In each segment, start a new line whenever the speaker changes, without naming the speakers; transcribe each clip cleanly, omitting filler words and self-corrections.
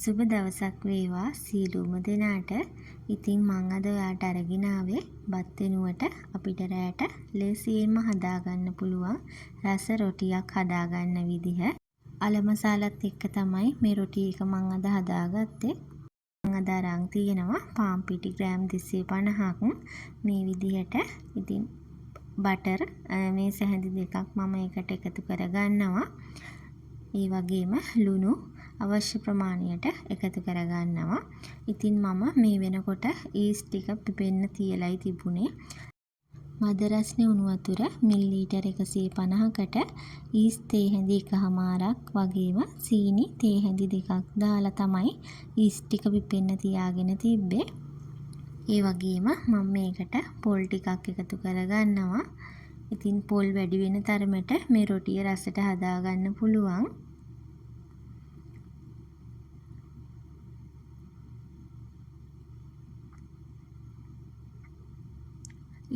සුබ දවසක් වේවා සියලුම දෙනාට. ඉතින් මං අද ඔයාට අරගෙන ආවේ බත් වෙනුවට අපිට රෑට ලේසියෙන්ම හදාගන්න පුළුවන් රස රොටියක් හදාගන්න විදිහ. අල මසාලත් එක්ක තමයි මේ රොටි එක මං අද හදාගත්තේ. මං අද අරන් තියෙනවා පාන් පිටි ග්‍රෑම් 250ක් මේ විදිහට. ඉතින් බටර් මේ සැහැඳි දෙකක් මම එකට එකතු කරගන්නවා. ඒ වගේම ලුණු අවශ්‍ය ප්‍රමාණයට එකතු කරගන්නවා. ඉතින් මම මේ වෙනකොට ඊස් ටික පිපෙන්න තියලයි තිබුණේ. මද රස්නේ උණු වතුර මිලිලීටර් 150කට ඊස් තේ හැඳි එකහමාරක් වගේම සීනි තේ හැඳි දෙකක් දාලා තමයි ඊස් ටික පිපෙන්න තියාගෙන තිබ්බේ. ඒ වගේම මම මේකට පොල් ටිකක් එකතු කරගන්නවා. ඉතින් පොල් වැඩි වෙන තරමට මේ රොටිය රසට හදාගන්න පුළුවන්.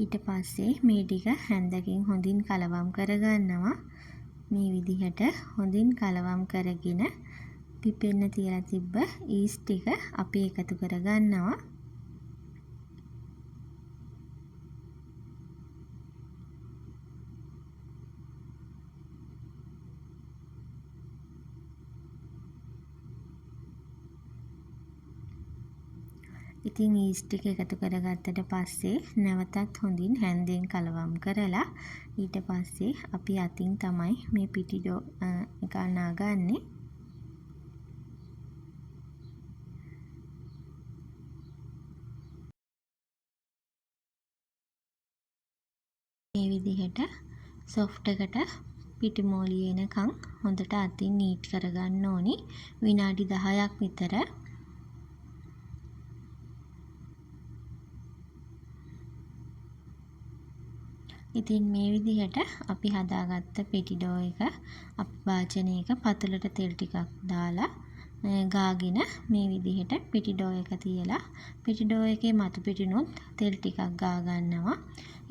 ඊට පස්සේ මේ ටික හැන්දකින් හොඳින් කලවම් කරගන්නවා. මේ විදිහට හොඳින් කලවම් කරගෙන පිපෙන්න තියලා තිබ්බ ඊස් ටික අපි එකතු කරගන්නවා. ඉතින් ඊස් ටික එකතු කරගත්තට පස්සේ නැවතත් හොඳින් හැන්දෙන් කලවම් කරලා ඊට පස්සේ අපි අතින් තමයි මේ පිටි ඩෝ එක අනාගන්නේ. මේ විදිහට සොෆ්ට් එකට පිටි මෝලිය එනකන් හොඳට අතින් නීට් කරගන්න ඕනි. විනාඩි 10ක් විතර. ඉතින් මේ විදිහට අපි හදාගත්ත පිටි ඩෝ එක අපි වාචනයක පතුලට තෙල් ටිකක් දාලා ගාගෙන මේ විදිහට පිටි ඩෝ එක තියලා පිටි ඩෝ එකේ මතු පිටිනුත් තෙල් ටිකක් ගා ගන්නවා.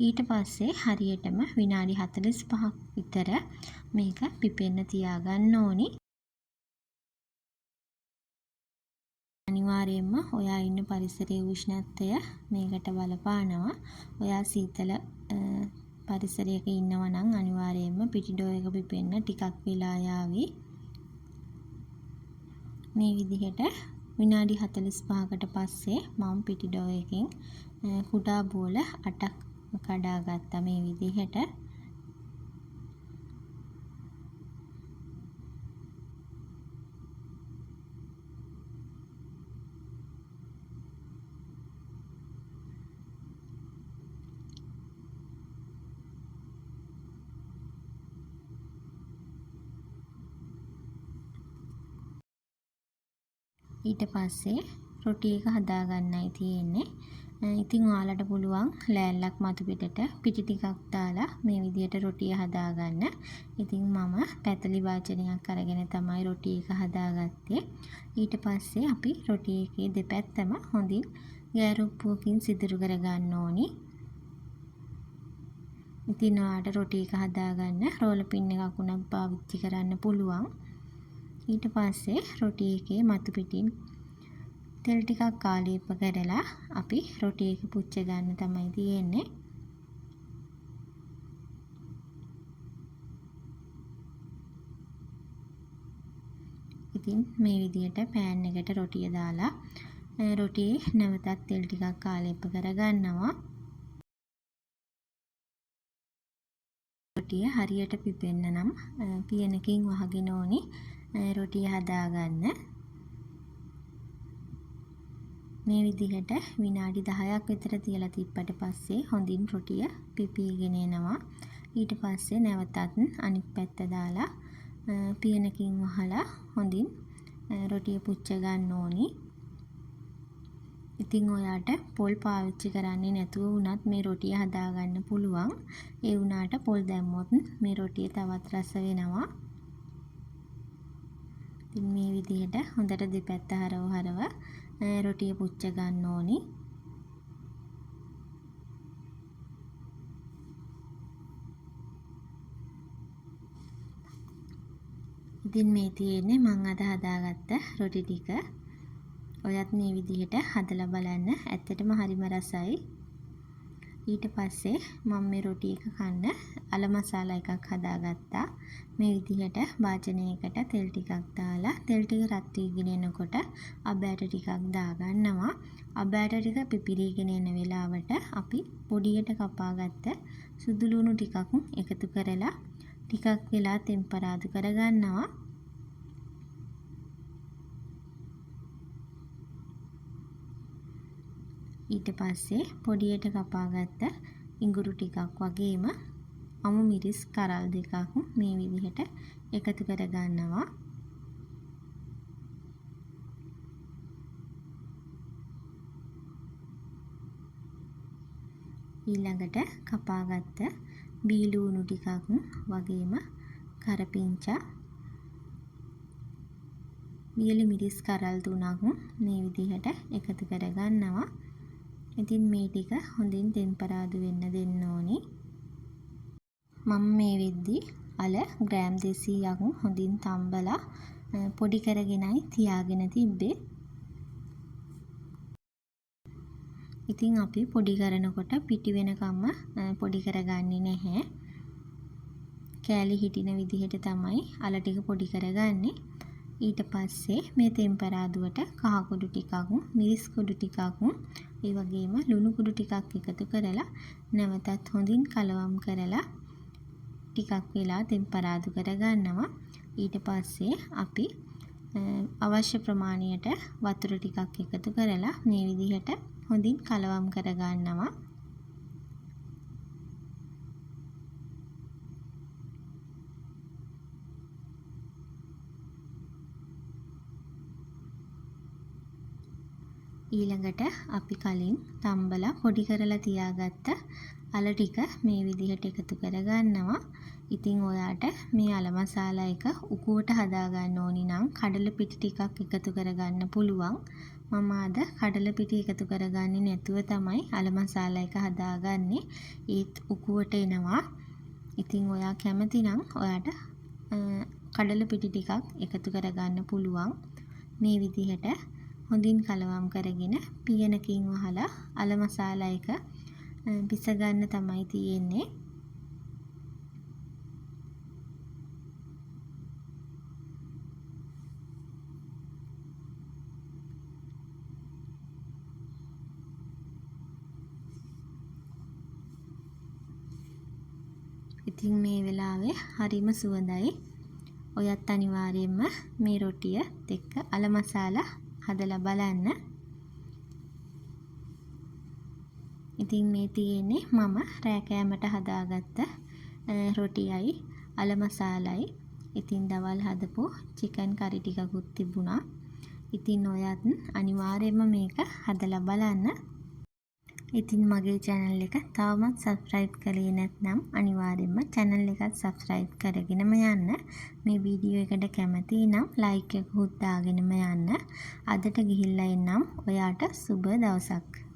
ඊට පස්සේ හරියටම විනාඩි 45ක් විතර මේක පිපෙන්න තියාගන්න ඕනි. අනිවාර්යයෙන්ම ඔයා ඉන්න පරිසරයේ උෂ්ණත්වය මේකට බලපානවා. ඔයා සීතල පරිසරයක ඉන්නවා නම් අනිවාර්යයෙන්ම පිටි ඩෝ එක පිපෙන්න ටිකක් වෙලා යාවි. මේ විදිහට විනාඩි 45කට පස්සේ මම පිටි ඩෝ එකෙන් කුඩා බෝල 8ක් කඩා ගත්තා මේ විදිහට. ඊට පස්සේ රොටි එක හදාගන්නයි තියෙන්නේ. ඉතින් ඔයාලට පුළුවන් ලෑල්ලක් මතු පිටට පිටි ටිකක් දාලා මේ විදිහට රොටිය හදාගන්න. ඉතින් මම පැතලි වාචනයක් අරගෙන තමයි රොටි එක හදාගත්තේ. ඊට පස්සේ අපි රොටි එකේ දෙපැත්තම හොඳින් ගෑරුප්පුවකින් සිදුරු කරගන්න ඕනි. ඉතින් ඔයාලට රොටි එක හදාගන්න රෝල පින් එකක් උනත් පාවිච්චි කරන්න පුළුවන්. ඊට පස්සේ රොටි එකේ මතු පිටින් තෙල් ටිකක් ආලේප කරලා අපි රොටි එක පුච්ච ගන්න තමයි තියෙන්නේ. ඉතින් මේ විදිහට පෑන් එකට රොටිය දාලා රොටියේ නැවතත් තෙල් ටිකක් ආලේප කරගන්නවා. රොටිය හරියට පිපෙන්න නම් පියනකින් වහගෙන ඕනි රොටිය හදාගන්න. මේ විදිහට විනාඩි 10ක් විතර තියලා තිබ්බට පස්සේ හොඳින් රොටිය පිපීගෙන එනවා. ඊට පස්සේ නැවතත් අනිත් පැත්ත දාලා පියනකින් වහලා හොඳින් රොටිය පුච්ච ගන්න ඕනි. ඉතින් ඔයාට පොල් පාවිච්චි කරන්නේ නැතුව වුණත් මේ රොටිය හදාගන්න පුළුවන්. ඒ වුණාට පොල් දැම්මොත් මේ රොටිය තවත් රස වෙනවා. ඉතින් මේ විදිහට හොඳට දෙපැත්ත හරව රොටිය පුච්ච ගන්න ඕනි. ඉතින් මේ තියෙන්නේ මම අද හදාගත්ත රොටි ටික. ඔයත් මේ විදිහට හදලා බලන්න. ඇත්තටම හරිම රසයි. ඊට පස්සේ මම මේ රොටි එක කන්න අල මසාලා එකක් හදාගත්තා. මේ විදිහට වාජනයකට තෙල් ටිකක් දාලා තෙල් ටික රත් වීගෙන එනකොට අබෑට ටිකක් දාගන්නවා. අබෑට ටික පිපිරීගෙන එන වෙලාවට අපි පොඩියට කපාගත්ත සුදු ලුණු ටිකක් එකතු කරලා ටිකක් වෙලා තෙම්පරාදු කරගන්නවා. ඊට පස්සේ පොඩියට කපාගත්ත ඉඟුරු ටිකක් වගේම අමු මිරිස් කරල් දෙකක් මේ විදිහට එකතු කරගන්නවා. ඊළඟට කපාගත්ත බීලූණු ටිකක් වගේම කරපිංචා වියලි මිරිස් කරල් තුනක් මේ විදිහට එකතු කරගන්නවා. ඉතින් මේ ටික හොඳින් තෙම්පරාදු වෙන්න දෙන්න ඕනි. මම මේ වෙද්දි අල ග්‍රෑම් 200ක් හොඳින් තම්බලා පොඩි කරගෙනයි තියාගෙන තිබ්බේ. ඉතින් අපි පොඩි කරනකොට පිටි වෙනකම්ම පොඩි කරගන්නේ නැහැ. කෑලි හිටින විදිහට තමයි අල ටික පොඩි කරගන්නේ. ඊට පස්සේ මේ තෙම්පරාදුවට කහ කුඩු ටිකක්, මිරිස් කුඩු ටිකක්, ඒ වගේම ලුණු කුඩු ටිකක් එකතු කරලා නැවතත් හොඳින් කලවම් කරලා ටිකක් වෙලා තෙම්පරාදු කරගන්නවා. ඊට පස්සේ අපි අවශ්‍ය ප්‍රමාණයට වතුර ටිකක් එකතු කරලා මේ විදිහට හොඳින් කලවම් කරගන්නවා. ඊළඟට අපි කලින් තම්බලා පොඩි කරලා තියාගත්ත අල ටික මේ විදිහට එකතු කරගන්නවා. ඉතින් ඔයාට මේ අල මසාලා එක උකුවට හදාගන්න ඕනි නම් කඩල පිටි ටිකක් එකතු කරගන්න පුළුවන්. මම අද කඩල පිටි එකතු කරගන්නේ නැතුව තමයි අල මසාලා එක හදාගන්නේ. ඒත් උකුවට එනවා. ඉතින් ඔයා කැමති නම් ඔයාට කඩල පිටි ටිකක් එකතු කරගන්න පුළුවන්. මේ විදිහට හොඳින් කලවම් කරගෙන පියනකින් වහලා අල මසාලා එක පිස ගන්න තමයි තියෙන්නේ. ඉතින් මේ වෙලාවේ හරිම සුවඳයි. ඔයත් අනිවාර්යයෙන්ම මේ රොටිය එක්ක අල මසාලා හදලා බලන්න. ඉතින් මේ තියෙන්නේ මම රෑ කෑමට හදාගත්ත රොටියයි අල මසාලයි. ඉතින් දවල් හදපු චිකන් කරි ටිකකුත් තිබුණා. ඉතින් ඔයත් අනිවාර්යයෙන්ම මේක හදලා බලන්න. ඉතින් මගේ channel එක තවමත් subscribe කරේ නැත්නම් අනිවාර්යයෙන්ම channel එකත් subscribe කරගෙනම යන්න. මේ වීඩියෝ එකට කැමති නම් like එකකුත් දාගෙනම යන්න. අදට ගිහිල්ලා එන්නම්. ඔයාට සුබ දවසක්.